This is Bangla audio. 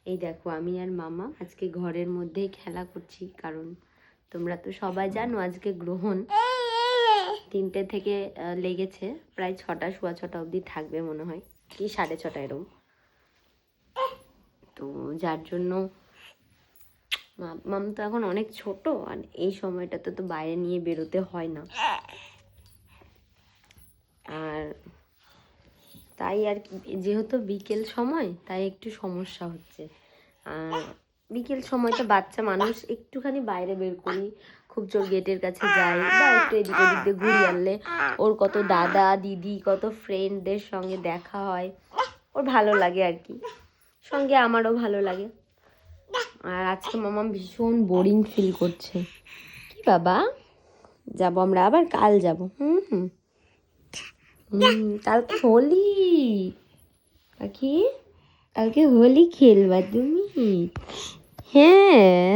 এই দেখো আমি আর মামা আজকে ঘরের মধ্যেই খেলা করছি, কারণ তোমরা তো সবাই জানো আজকে গ্রহণ 3টে থেকে লেগেছে, প্রায় 6টা, সোয়া 6টা অবধি থাকবে মনে হয়, কি 6:30 এরকম। তো যার জন্য মাম তো এখন অনেক ছোট, আর এই সময়টাতে তো বাইরে নিয়ে বেরোতে হয় না, আর তাই আর কি, যেহেতু বিকেল সময় তাই একটু সমস্যা হচ্ছে। আর বিকেল সময়টা বাচ্চা মানুষ, একটুখানি বাইরে বের করি, খুব জোর গেটের কাছে যাই বা একটু এদিক ওদিক দিয়ে ঘুরিয়ে আনলে ওর কত দাদা দিদি কত ফ্রেন্ডদের সঙ্গে দেখা হয়, ওর ভালো লাগে আর কি, সঙ্গে আমারও ভালো লাগে। আর আজকে মামা ভীষণ বোরিং ফিল করছে। কি বাবা, যাবো আমরা আবার, কাল যাবো। কালকে হোলি পাখি, কালকে হোলি খেলবা তুমি? হ্যাঁ।